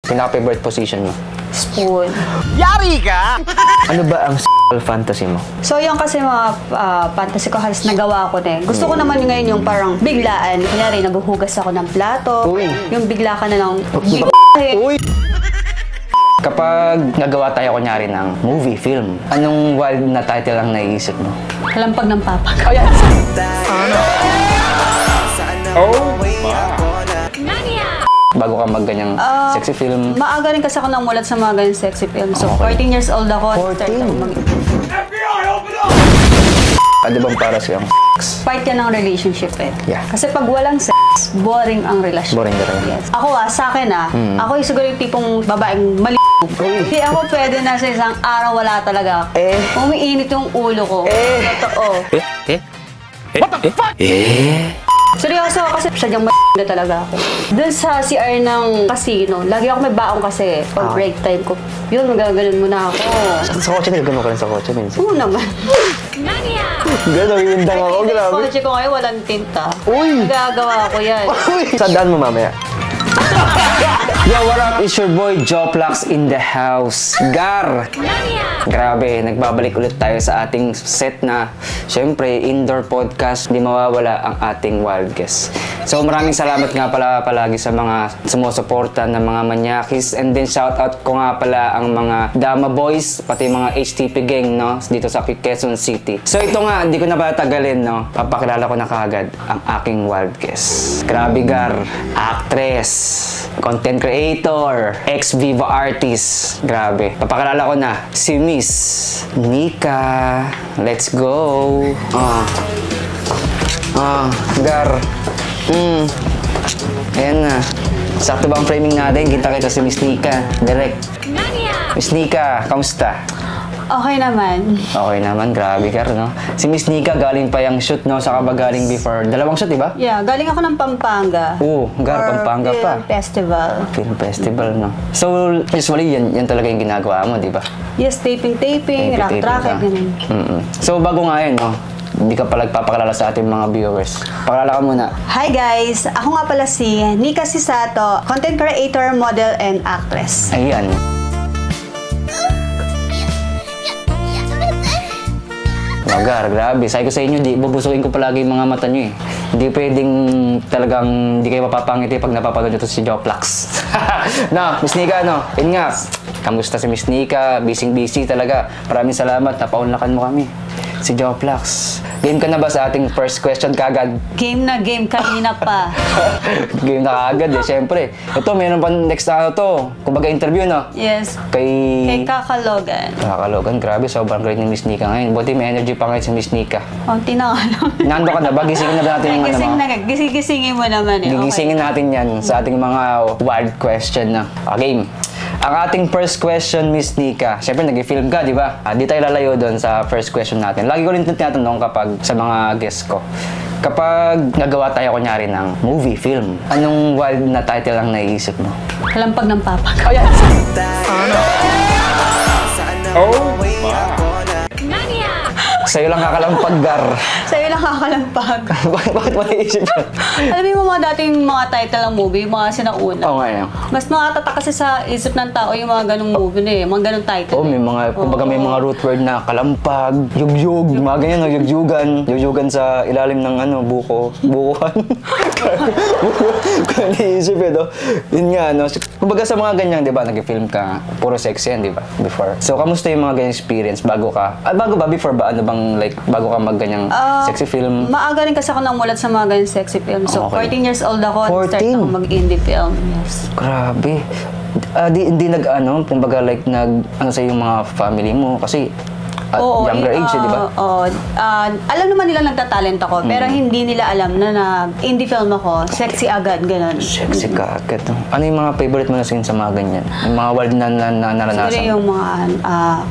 Pinaka-favorite position mo? Spoon. Yari ka! Ano ba ang fantasy mo? So yung kasi mga fantasy ko halos nagawa ko na eh. Gusto ko naman ngayon yung parang biglaan. Kunyari, naguhugas ako ng plato. Uy. Yung bigla ka na lang, Uy! Kapag nagawa tayo kunyari ng movie, film, anong wild na title ang naiisip mo? Kalampag ng papa. Oh, yan! Oh, Bago ka mag-ganyang sexy film. Maaga rin kasi ako namulat sa mga ganyan sexy film. So, Okay. 14 years old ako. 14? FBI, open up! Ano bang para sa'yo? Part yan ng relationship eh. Yeah. Kasi pag walang sex, boring ang relasyon. Boring ka rin. Yes. Ako sa akin ako yung siguro yung tipong babaeng mali. Hindi ako pwede na sa isang araw wala talaga. Umiinit yung ulo ko. Totoo. What the fuck? Seryoso kasi sadyang na talaga ako. Doon sa CR ng casino, lagi ako may baong kasi pag break time ko. Yun, magaganon muna ako. Sa kotse, nilagano ka rin sa kotse minsan. Oo naman. Gano'n, hindang ako, grabe. Yung kotse ko ngayon walang tinta. Uy! Nagagawa ko yan. Uy! Sandaan mo mamaya. Yo, what up? It's your boy, Joplax in the house. Gar! Grabe, nagbabalik ulit tayo sa ating set na, syempre, indoor podcast. Di mawawala ang ating wild guest. So, maraming salamat nga pala palagi sa mga sumusuporta ng mga manyakis. And then, shoutout ko nga pala ang mga Dama Boys, pati mga HTP gang, no? Dito sa Quezon City. So, ito nga, hindi ko na patagalin, no? Papakilala ko na kaagad ang aking wild guest. Grabe, Gar. Actress, content creator, ex-Viva artist. Grabe. Papakilala ko na si Miss Nika. Let's go. Gar. Ayan na. Sakto ba ang framing natin? Kita-kita si Miss Nika. Direct. Miss Nika, kamusta? Okay naman. Okay naman, grabe Gar, no? Si Miss Nika galing pa yung shoot, no? Saka ba galing before? Dalawang shoot, di ba? Yeah, galing ako ng Pampanga. Oo, Gar, Pampanga pa. Film Festival. Film festival, no? So, usually, yan talaga yung ginagawa mo, di ba? Yes, taping, rock tracket, ganun. So, bago nga yun, no? Hindi ka pala nagpapakilala sa ating mga viewers. Pakilala ka muna. Hi guys! Ako nga pala si Nika Sisato, content creator, model, and actress. Ayan. Gar, grabe. Sabi ko sa inyo, bubusukin ko palagi yung mga mata nyo eh. Hindi pwedeng talagang hindi kayo mapapangiti pag napapanood nyo to si Joplax. Na, Miss Nika, no? Yun nga, kamusta si Miss Nika? Busy talaga. Maraming salamat, napaunlakan mo kami. Si Joplax. Game ka na ba sa ating first question kagad? Game na game, kanina pa. Game na kagad eh, syempre. Ito, meron pa next na to. Kumbaga interview, no? Yes. Kay Kakalogan. Kakalogan, grabe. Sobrang great ni Miss Nika ngayon. Buti may energy pa ngayon si Miss Nika. Konti na nga lang. Nando ka na ba? Gisingin na ba natin yung Gising mo naman eh. Gigisingin natin yan sa ating mga wild question na. Game. Ang ating first question, Miss Nika. Siyempre, nag-film ka, di ba? Di tayo lalayo doon sa first question natin. Lagi ko rin tinatanong kapag sa mga guests ko. Kapag nagawa tayo kunyari ng movie, film, anong wild na title ang naiisip mo? Kalampag ng papa. Oh, yan! Oh, Sa'yo lang kakalampag, Gar. Sa'yo lang kakalampag. Bakit mo naisip yun? Alam mo mga dating mga title ng movie, mga sinauna. Oo nga yan. Mas nakatatak kasi sa isip ng tao yung mga ganung movie na eh. Mga ganung title. Oo, may mga, kumbaga may mga root word na kalampag, yugyug, mga ganyan, no, yugyugan sa ilalim ng ano, bukuhan. Kung naisip no? Yun nga, no? Kumbaga sa mga ganyan, di ba, nag-film ka, puro sexy yan, di ba, before. So, kamusta yung mga ganyan experience bago ka? Bago ba, before ba, ano bang, like, bago ka mag-ganyang sexy film? Maaga rin kasi ako namulat sa mga ganyan sexy film. So, Okay. 14 years old ako, 14? start ako mag-indie film. Yes. Grabe. Hindi nag-ano, kumbaga like ano sa yung mga family mo kasi younger age, di ba? Oo. Alam naman nila nagtatalent ako, pero hindi nila alam na nag-indie film ako. Sexy agad, ganun. Sexy ka agad. Ano yung mga favorite mo na scene sa mga ganyan? Yung mga wild na naranasan? Siguro yung mga,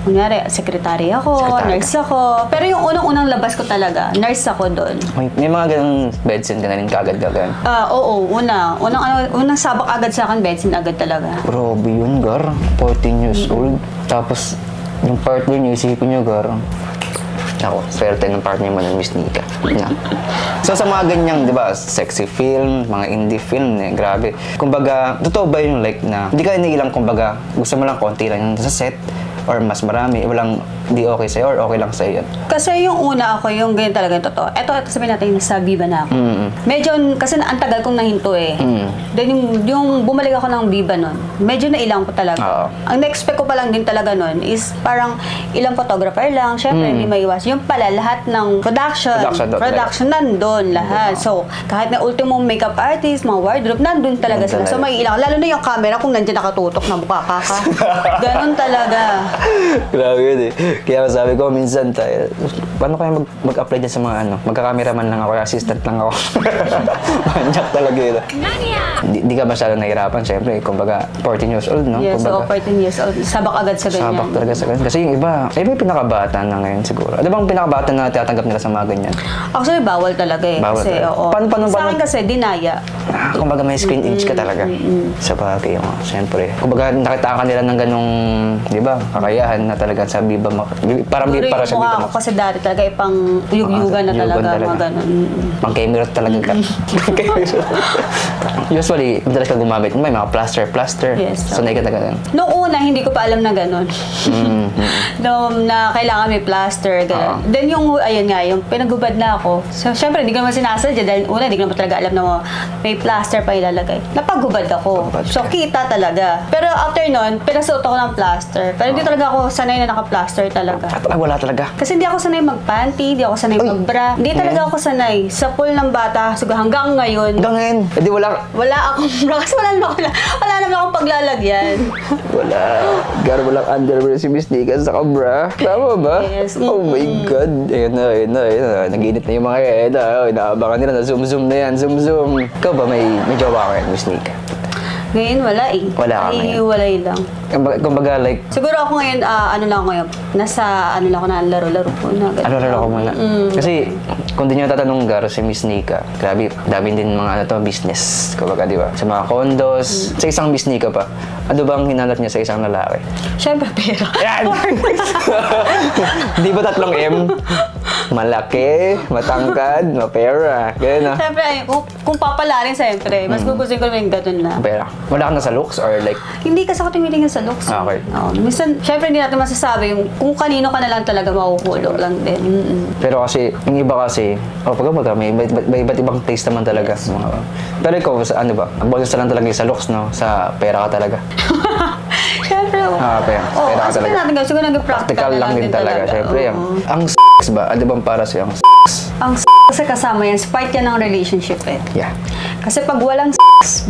kunyari, sekretary ako, nurse ako. Pero yung unang-unang labas ko talaga, nurse ako doon. May mga ganung bed scene ka na rin kaagad-agad? Oo, unang sabak agad sa akin, bed scene agad talaga. Grabe yun, Gar. 14 years old. Tapos, yung partner niyo, isipin niyo, Gar. Ako, swerte ng partner mo ng Miss Nika. Na. So sa mga ganyang, di ba, sexy film, mga indie film, grabe. Kumbaga, totoo ba yung like na, hindi ka iniilang kumbaga, gusto mo lang konti lang yung sa set, or mas marami, walang di okay sa'yo, or okay lang sa'yo yun? Kasi yung una ako, yung ganyan talaga yung totoo. Ito sabihin natin, sa Viva na ako. Medyo, kasi ang tagal kong nahinto eh. Then yung bumalik ako ng Viva nun, medyo nailang ko talaga. Ang na-expect ko pa lang din talaga nun is parang ilang photographer lang, syempre hindi maiwas. Yung pala, lahat ng production nandun lahat. So, kahit na ultimo makeup artist, mga wardrobe, nandun talaga sila. So, may ilang. Lalo na yung camera kung nandiyan nakatutok na buka ka. Ganon talaga. Grabe yun eh. Kaya sabi ko, minsan tayo, paano kaya mag-apply dyan sa mga ano? Magka-cameraman lang ako, assistant lang ako. Manyak talaga yun. Di ka masyado nahirapan, syempre. Kumbaga, 14 years old, no? Yes, kumbaga, 14 years old. Sabak agad sa ganyan. sabak talaga sa ganyan. Kasi yung iba yung pinakabata na ngayon siguro. Ano bang pinakabata na tinatanggap nila sa mga ganyan? Actually, bawal talaga eh. Bawal Kasi, talaga. oo. Paano? Sa akin kasi, dinaya. Kumbaga may screen inch ka talaga. Sa bagay, syempre. Kumbaga nakita ka nila ng ganong, di ba, kakayahan na talaga sa Viva. Parang Pero para yung sa mukha Viva ako kasi dati talaga ipang yug-yugan na talaga. Mga ganun. Pang camera talaga ka. Usually, madalas ka gumamit. May mga plaster. Yes. Sanay ka talaga. Noong una, hindi ko pa alam na ganun. Na kailangan may plaster, ganun. Then yung, ayun nga, yung pinagubad na ako. So, syempre, hindi ko naman sinasadya dahil una, hindi ko naman talaga alam na may plaster pa ilalagay. Napagubad ako. So, kita talaga. Pero after nun, pinasuot ako ng plaster. Pero hindi talaga ako sanay na naka-plaster talaga. Ay, wala talaga. Kasi hindi ako sanay mag-panty, hindi ako sanay mag-bra. Hindi talaga ako sanay. Sa pool ng bata, hanggang ngayon. Hanggang ngayon. Hindi Wala akong bra. Kasi wala naman akong paglalagyan. Wala. Gar, walang underwear si Miss Nika sa kabra. Tama ba? Yes. Oh my God. Ayun na. Nag-init na yung mga yan. Inaabangan nila na zoom na yan. Zoom. Ikaw ba may jowa ka yan, Miss Nika? Ngayon, wala eh. Wala ka ngayon. Hihiwalay lang. Kumbaga like, Siguro ako ngayon, ano lang ako ngayon, nasa ano lang ako na laro-laro po na. laro ko muna. Kasi, kung di nyo tatanong Gar, si Miss Nika, grabe, dami din mga business. Kumbaga, di ba? Sa mga condos, sa isang Miss Nika pa, ano bang hinanap niya sa isang lalaki? Siyempre, pera. Yan! Di ba 3 M? Malaki, matangkad, mapera. Ganyan na. Siyempre, kung papalarin, siyempre, mas gugustuhin ko naman yung ganun na. Pera. Wala ka na sa looks or like, Hindi kasi ako tumilingin sa looks. Okay. Minsan, siyempre, hindi natin masasabi kung kanino ka na lang talaga mahuhulog lang din. pero kasi, yung iba kasi, pagka may iba't ibang taste naman talaga. Pero ikaw, ano ba? Ang bonus lang talaga yung sa looks, no? Sa pera ka talaga. Siyempre, Pera ka kasi talaga. natin guys, siguro nag-practical Practical lang din talaga. Siyempre, Oo. ang ba? Ano bang para sa'yo ang Ang kasi kasama yan, part yan ng relationship eh. Yeah. Kasi pag walang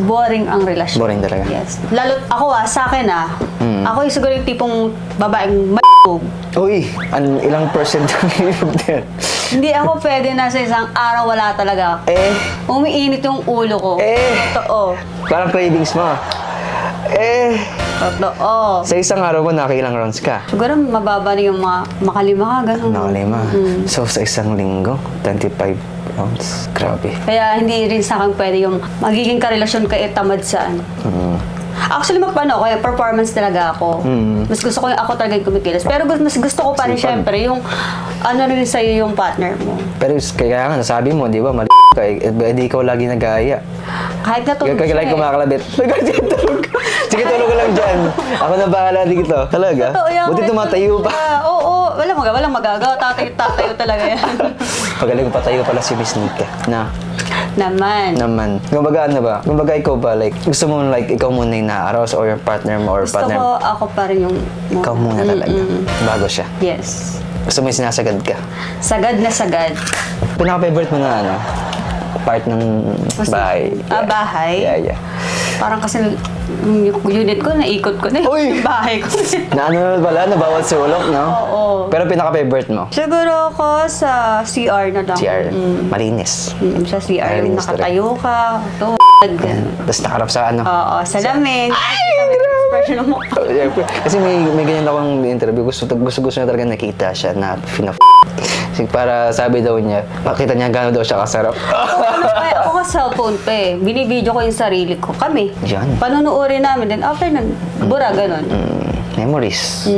boring ang relasyon. Boring talaga. Yes. Lalo ako sa akin ako yung siguro yung tipong babaeng Uy, ilang percent yung din? Hindi ako pwede na sa isang araw wala talaga. Umiinit yung ulo ko. Totoo. Parang cravings mo. Totoo. Sa isang araw mo, nakilang rounds ka? Siguro mababa na yung mga makalima ka, gano'n. Nakalima. So, sa isang linggo, 25 rounds. Grabe. Kaya hindi rin sa akin pwede yung magiging karelasyon ka tamad saan. Actually, kaya performance talaga ako. Mas gusto ko yung ako talaga yung kumikilos. Pero mas gusto ko pa rin syempre yung ano rin sa'yo yung partner mo. Pero kaya nga, nasabi mo, di ba, mali ka eh. Di ikaw lagi nagaya. Kahit natulog Kaya like kumakalabit. Sige, tulog ka lang dyan. Ako na bahala dito. Talaga? Totoo yan. Buti tumatayo pa. Oo. Walang magagawa. Tatayo talaga yan. Pagaling patayo pala si Miss Nika. Naman. Kumbaga ano ba? Kumbaga ikaw ba? Like, gusto mo like ikaw muna yung naaros or yung partner mo or Gusto partner ko ako pa rin yung... Ikaw muna talaga. Bago siya. Yes. Gusto mo yung sinasagad ka. Sagad na sagad. Pinaka-favorite mo na ano? Part ng bahay. Bahay? Yeah. Parang kasi yung unit ko, naikot ko na Uy! yung bahay ko. Na ano pala? Na bawat sulok, no? Oo. Pero pinaka-favorite mo? Siguro ako sa CR na lang. CR. Malinis. Sa CR, Malinis nakatayo ka. Tapos nakarap sa ano? Oo, salamin. Ay! Expression mo. Kasi may ganyan akong interview. Gusto niya talaga nakita siya na para sabi daw niya, makita niya gano'n daw siya kasarap. Ako ka cellphone pa eh. Binibideo ko yung sarili ko. Kami. Yan. Panunuorin namin. Then after nun, bura, ganun. Memories.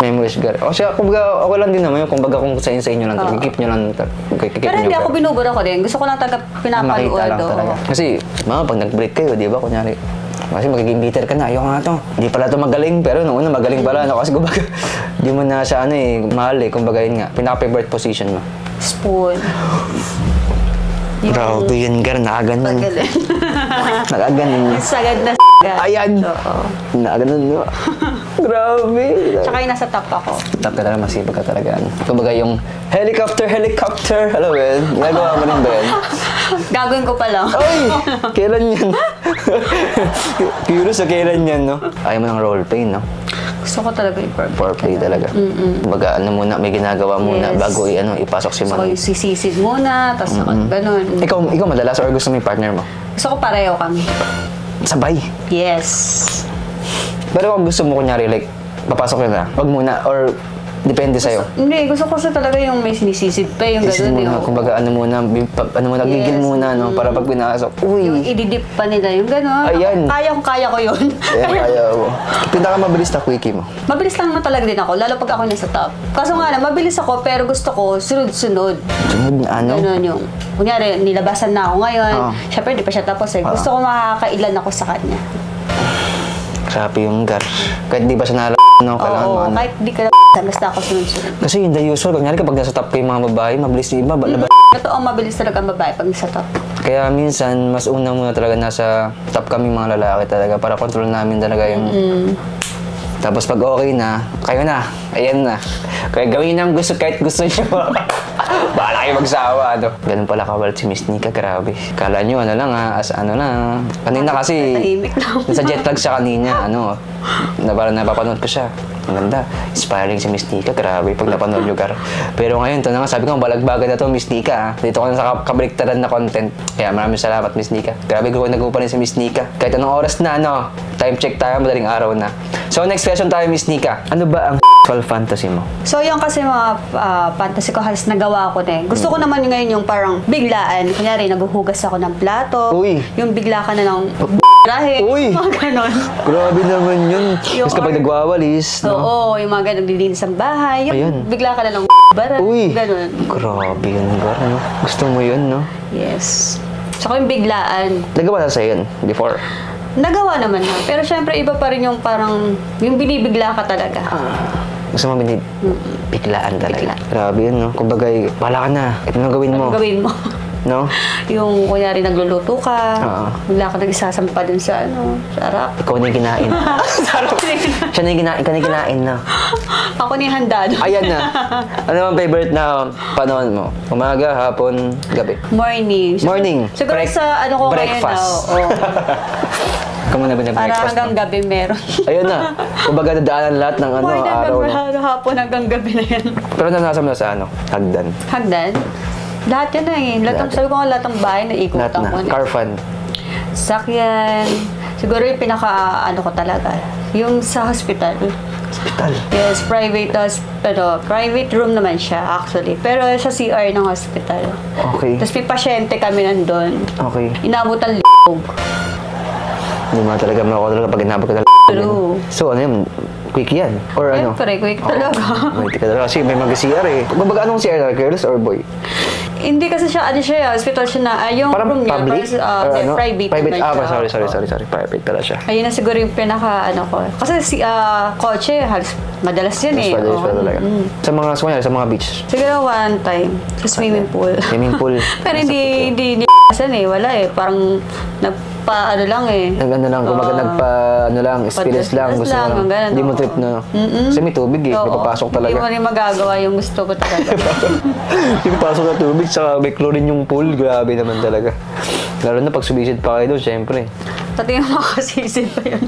Memories, Gar. O siya, kumbaga, ako lang din naman yun. Kumbaga kung sa inyo lang, keep nyo lang. Pero hindi ako binubura ko din. Gusto ko lang pinapanood. Makita lang talaga. Kasi, pag nag-break kayo, di ba, kunyari, kasi magiging bitter ka na, ayaw nga to. Hindi pala to magaling, pero nung una magaling pala. No? Kasi kumbaga, di mo na siya mahal eh. Kumbaga yun nga, pinaka-favorite position mo. Spoon. Grabe yun, Gar. Nakaganon. Nakaganon. Sagad na Ayan. Oo. Nakaganon, no? Grabe. Tsaka yung nasa top ako. Top ka talaga, masipag ka talaga. Kumbaga yung helicopter. Alam mo yun? Ginagawa mo rin ba yun? Gagawin ko pa lang. Ay! Kailan yan? Curious kailan yan, no? Ayaw mo ng roleplay, no? Gusto ko talaga yung Foreplay talaga. Kumbaga, muna, may ginagawa muna Yes. bago ipasok si So, Manong. yung sisisid muna, tapos ganun. Ikaw madalas or gusto mo yung partner mo? Gusto ko pareho kami. Sabay. Yes. Pero kung gusto mo, kunyari, like, papasok na, wag muna, or depende sa'yo. Hindi, gusto ko siya talaga yung may sinisisid pa, yung Isin ganun. muna, kumbaga, gigil Yes. muna, no? Para pag pinasok, uy! Yung ididip pa nila, yung gano'n. Ayan. Kaya ko yun. Ayan, kaya mo. Pinakamabilis na quickie mo. Mabilis lang naman talaga din ako, lalo pag ako nasa top. Kaso nga lang, mabilis ako, pero gusto ko sunod-sunod. Sunod na ano? Ganun yung, kunyari, nilabasan na ako ngayon. Oo. Siyempre, di pa siya tapos eh. Gusto ko makakailan ako sa kanya. Grabe yung Gar. Kahit di ba siya nala no? Kailangan mo, Oo, ano? kahit di ka basta ako sunod-sunod. Kasi yung the usual, kunyari kapag nasa top kayo mga babae, mabilis yung iba, labas. Totoo, mabilis talaga ang babae pag nasa top. Kaya minsan, mas una muna talaga nasa top kami mga lalaki talaga para control namin talaga yung... Tapos pag okay na, kayo na, ayan na. Kaya gawin ang gusto kahit gusto nyo. Bahala kayo magsawa, ano. Ganun pala kawalat si Miss Nika, grabe. Kala nyo, ano lang ha, as ano na. Kanina kasi, Tahimik lang. sa jet lag siya kanina, ano, parang napapanood ko siya. Ang ganda. Inspiring si Miss Nika, grabe, pag napanood nyo, Gar. Pero ngayon, ito na nga, sabi ko, balagbagan na to, Miss Nika, ha. Dito ko na sa kabaliktaran na content. Kaya maraming salamat, Miss Nika. Grabe, nag-upa rin si Miss Nika. Kahit anong oras na, ano, time check tayo, madaling araw na. So, next question tayo, Miss Nika. Ano ba ang sexual fantasy mo? So, yung kasi mga fantasy ko halos nagawa ko na eh. Gusto ko naman yung ngayon yung parang biglaan. Kunyari, naghuhugas ako ng plato. Uy. Yung bigla ka na ng rahe. Uy. Mga ganon. Grabe naman yun. Yung Tapos kapag nagwawalis, no? Oo, yung mga ganon, naglilinis ng bahay. Yung Ayun. bigla ka na ng barat. Uy. Ganon. Grabe yun, Gar, no? Gusto mo yun, no? Yes. Tsaka yung biglaan. Nagawa na sa'yo yun, before. Nagawa naman na. Pero syempre, iba pa rin yung parang, yung binibigla ka talaga. Gusto mo biglaan talaga. Bigla. Grabe yun, no? Kumbaga, wala ka na. Ito na gawin mo. Ang gawin mo. No? Yung kunyari nagluluto ka, Oo. bigla ka nag-isasampa dun sa sa harap. Ikaw na yung kinain. Siya na yung kinain. Ikaw na yung kinain na. Ako ni handa doon. Ayan na. Ano ang favorite na panahon mo? Umaga, hapon, gabi? Morning. Morning. Siguro sa ano ko Breakfast. ngayon. Ikaw muna ba na Para breakfast? hanggang gabi meron. Ayun na. Kumbaga nadaanan lahat ng ano, Morning araw. No? hanggang hapon hanggang gabi na yan. Pero nanasa mo na sa ano? Hagdan. Hagdan? Lahat yan na eh. Sabi ko nga lahat ng bahay na ikutan Lahat ko. na. Car fun. Sakyan. Siguro yung pinaka ano ko talaga. Yung sa hospital. Hospital. Yes, private room naman siya actually. Pero sa CR ng hospital. Okay. Tapos may pasyente kami nandun. Okay. Inabutan l***og. Hindi mo talaga talaga pag inabot ka na True. So, ano yun? Quick yan? Or ano? Siyempre, quick talaga. May tika talaga. Kasi may mag-CR eh. Kumbaga, anong CR na? Girls or boy? Hindi kasi siya, hospital siya na, yung Parang room niya, public? parang, Or ano? private. Private. naman siya. Sorry. Private pala siya. Ayun na siguro yung pinaka, ko. Kasi kotse, halos madalas yan Mas eh. madalas Oo. pala talaga. Sa mga beach. Siguro one time, sa swimming pool. Swimming pool. Pero hindi asan eh, wala eh. Parang nagpa-ano lang eh. Nag-ano lang, kumbaga experience lang. Gusto lang, mo lang. ganun, Hindi mo oo. trip na. Kasi may tubig eh. Oo. Napapasok talaga. Hindi mo rin magagawa yung gusto ko talaga. Yung pasok na tubig, saka may chlorine yung pool. Grabe naman talaga. Lalo na pag sumisid pa kayo doon, syempre. Pati yung makasisid pa yun.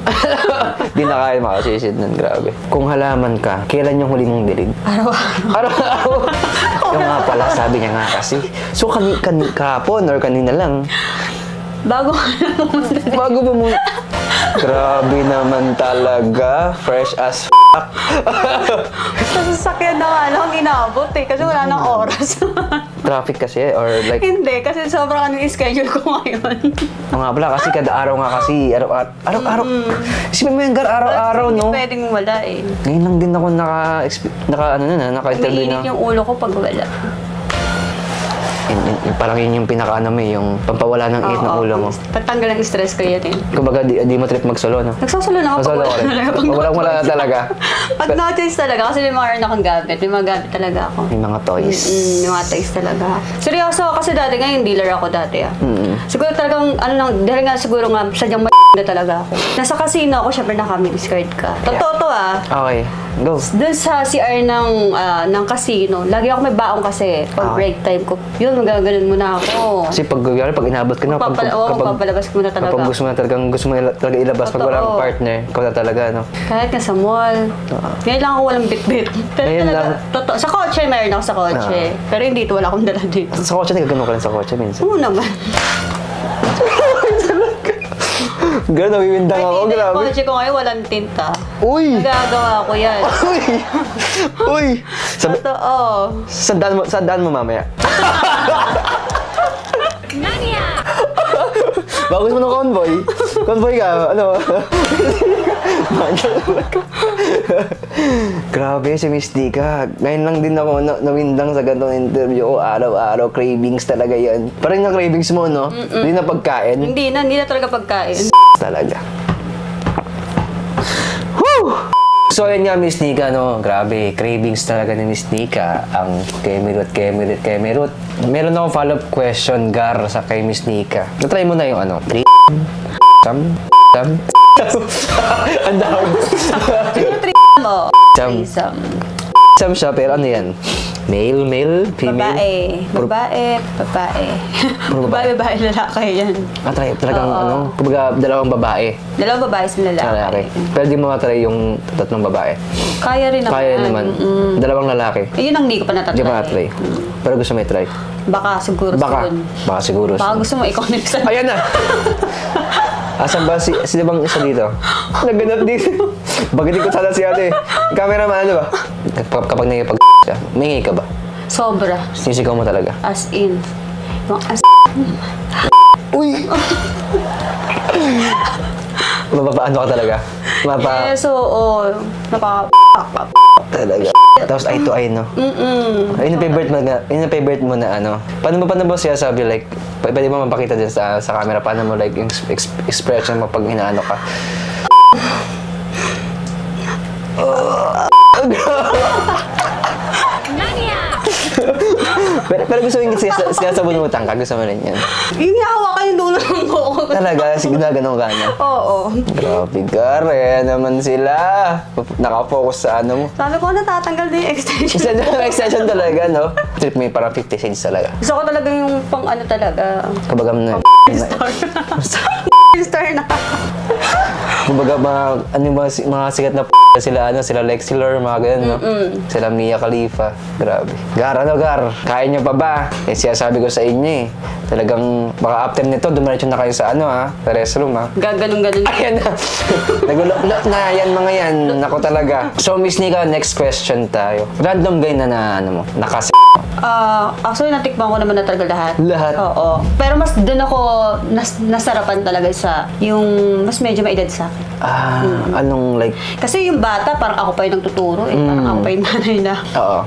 Di na kaya makasisid nun, grabe. Kung halaman ka, kailan yung huli mong dilig? Araw-araw. Araw-araw. Yung nga pala, sabi niya nga kasi. So, kahapon or kanina lang, Bago bago ba mo... Grabe naman talaga. Fresh as sa sasakyan na nga lang, inabot eh. Kasi wala nang oras. Traffic kasi or like... Hindi, kasi sobrang ano yung schedule ko ngayon. Mga pala, kasi kada araw nga kasi, araw-araw. Isipin mo yung araw-araw, no? Hindi pwedeng wala eh. Ngayon lang din ako naka-interview na. Umiinit yung ulo ko pag wala. Parang yun yung pinaka-ano mo, yung pampawala ng init ng ulo mo. Patanggal ang stress ko yan eh. Kumbaga, di mo trip mag-solo, no? Nagsasalo na ako Mag-solo ka rin. Walang-wala na talaga. Pag no choice talaga, kasi may mga rin akong gamit. May mga gamit talaga ako. May mga toys. May mga toys talaga. Seryoso, kasi dati nga yung dealer ako dati ah. Siguro talagang, ano lang, dahil nga siguro nga, sadyang na talaga ako. Nasa casino ako, syempre naka-mix card ka. Totoo to ah. Okay, go. Doon sa CR ng casino, lagi ako may baong kasi pag break time ko. Yun, magaganon muna ako. Kasi pag inabot ka na, Papalabas ko muna talaga. kapag gusto mo na gusto mo na talaga ilabas, pag walang partner, ikaw na talaga, no? Kahit nga sa mall. Ngayon lang ako walang bit-bit. Pero Ngayon talaga, lang. totoo. Sa kotse, meron ako sa kotse. Pero hindi dito, wala akong dala dito. Sa kotse, nagagano ka rin sa kotse minsan. Oo naman. Gano'n, nawiwindang ako, Hindi, yung grabe. kotse ko ngayon, walang tinta. Uy! Nagagawa ko yan. Uy! Uy! Totoo. Sandaan mo mamaya. Bagus mo ng convoy. Convoy ka, ano? Grabe si Miss Dika. Ngayon lang din ako nawindang sa ganitong interview ko. Araw-araw, cravings talaga yan. Parang na cravings mo, no? Hindi na pagkain. Hindi na talaga pagkain. Talaga. Woo! So, yun nga, Miss Nika, no? Grabe, cravings talaga ni Miss Nika. Ang Kemirut. Meron akong follow-up question, Gar, sa kay Miss Nika. Natry mo na yung ano? Ang dami. Yung trip mo. Sam. Sam siya, pero ano yan? Male, female? Babae. Babae, lalaki yan. Try talagang ano? Kumbaga, dalawang babae. Dalawang babae sa lalaki. Lalaki. Pero di mo matry yung tatlong babae. Kaya rin naman. Kaya naman. Dalawang lalaki. Yun ang hindi ko pa natatry. Di ba na-try? Pero gusto mo i-try? Baka siguro Baka siguro. Baka gusto mo ikaw na isa. Ayan na! Asan ba sino bang isa dito? Naganap dito. Bagitin ko sana si ate. Cameraman, ano ba? Kapag nagipag siya, mingi ka ba? Sobra. Sinisigaw mo talaga? As in. Yung as Uy! Mapapaano ka talaga? Yes, oo. Talaga. Tapos eye to eye, no? Ayun yung favorite mo na ano. Paano ba siya sabi, like, pwede mo mapakita din sa camera, paano mo, like, yung expression mo pag inaano ka? pero gusto mo yung sinasabunutan ka, gusto mo rin yan. Yung hawakan yung dulo ng buhok ko. Talaga, ginaganon ka na. Oo. Grabe ka, naman sila. Nakafocus sa ano mo. Sabi ko, natatanggal din yung extension. Extension talaga, no? Trip mo yung parang 50 shades talaga. Gusto ko talaga yung pang ano talaga. Kumbaga na... Star na. Kumbaga mga sikat na sila Lexilor, mga ganun, no? Sila Mia Khalifa. Grabe. Gar, kaya nyo pa ba? Siyasabi ko sa inyo eh. Talagang, baka after nito, dumiretso na kayo sa ano ha? Sa restroom ha? Gaganong-ganon. Ayan na. Nagulok na yan mga yan. Nako talaga. So, Miss Nika, next question tayo. Random guy na ano mo? Actually, natikman ko naman na talaga lahat. Lahat? Oo. Pero mas doon ako nasarapan talaga sa yung mas medyo maedad sa akin. Anong like... Kasi yung bata, parang ako pa yung nagtuturo eh. Parang ako pa yung nanay na. Oo.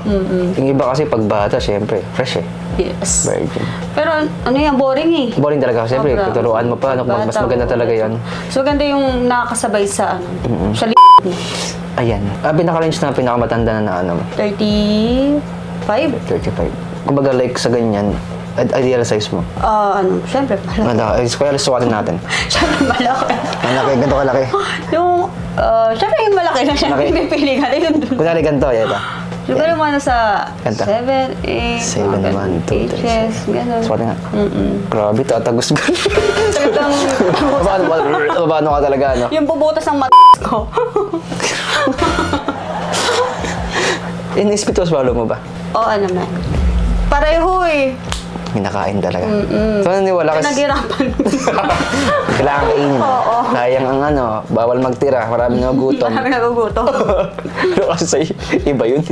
Yung iba kasi pag bata, syempre, fresh eh. Yes. Virgin. Pero ano yan, boring eh. Boring talaga. Syempre, Sobra. tuturuan mo pa. Mas maganda talaga yan. So, ganda yung nakakasabay sa ano, sa Ayan. Pinaka-range na pinakamatanda na ano mo? 35? 35. Kumbaga like sa ganyan, ideal size mo. Siyempre, malaki. Kaya suwatin natin. Siyempre, malaki. Malaki, ganito kalaki. Siyempre, yung malaki na siya. Malaki. Pipili ka rin. Kunwari ganito, yata. Siguro yung mga nasa Ganda. 7, 8, 7, 1, 2, 3, inches, gano'n. Suwatin nga. Grabe, tatagos ko. Talagang, Paano ka talaga, ano? yung bubutas ng ko. In-spit swallow mo ba? Oo naman. Pareho eh. kinakain talaga. So, naniwala kasi. Naghirapan. Kailangan kainin. Oo. Sayang ang ano, bawal magtira. Marami nagugutom. Marami nagugutom. Pero kasi sa iba yun.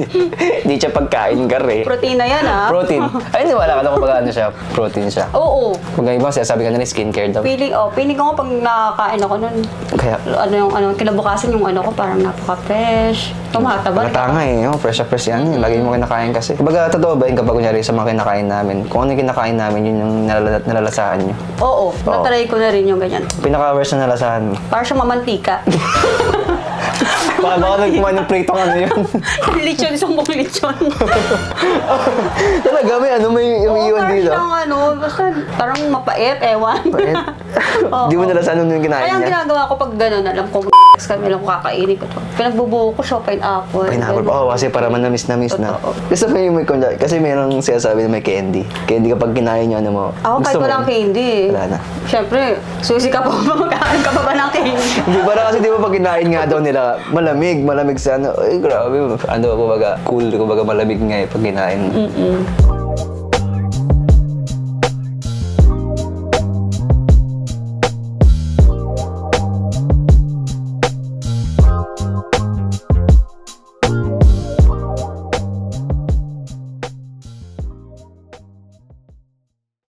Hindi siya pagkain, gar eh. Protein na yan, ha? Protein. Ay, naniwala ka na kung ano siya. Protein siya. Oo. Kung iba, sabi ka na skincare daw. Feeling ko nga pag nakakain ako nun, Kaya, kinabukasan yung ano ko, parang napaka-fresh. Tumataba. Tanga eh. Oh, fresh na fresh yan. Lagi mo kinakain kasi. Kumbaga, totoo ba yun kapag kunyari sa mga kinakain namin? Kung ano yung kinakain namin, yun yung nalalasaan nyo. Oo. Natry ko na rin yung ganyan. Pinaka-worst na nalasahan mo. Parang siyang mamantika. Baka nagkumain ng pritong ano yun. Lechon, sumbong lechon. Talaga, may iwan dito. Basta parang mapait, ewan. Pait. Oo. Di mo nalasahan nung yung kinain Kaya ang niya? ginagawa ko pag gano'n, alam ko, kami lang kakainin ko to. Pinagbubuo ko siya, pineapple. Pineapple pa. Oo, kasi para manamis-namis na. Totoo. Gusto mo yung may kunyari, kasi mayroong sinasabi na may candy. Candy kapag kinain nyo, ano mo. Ako kahit gusto mo walang yun? candy. Wala na. Siyempre, susi ka pa ba? Magkakain ka pa ba ng candy? Di ba kasi di ba pag kinain nga daw nila, malamig sa ano. Ay, grabe. Ano, kumbaga, cool, kumbaga malamig nga eh pag kinain.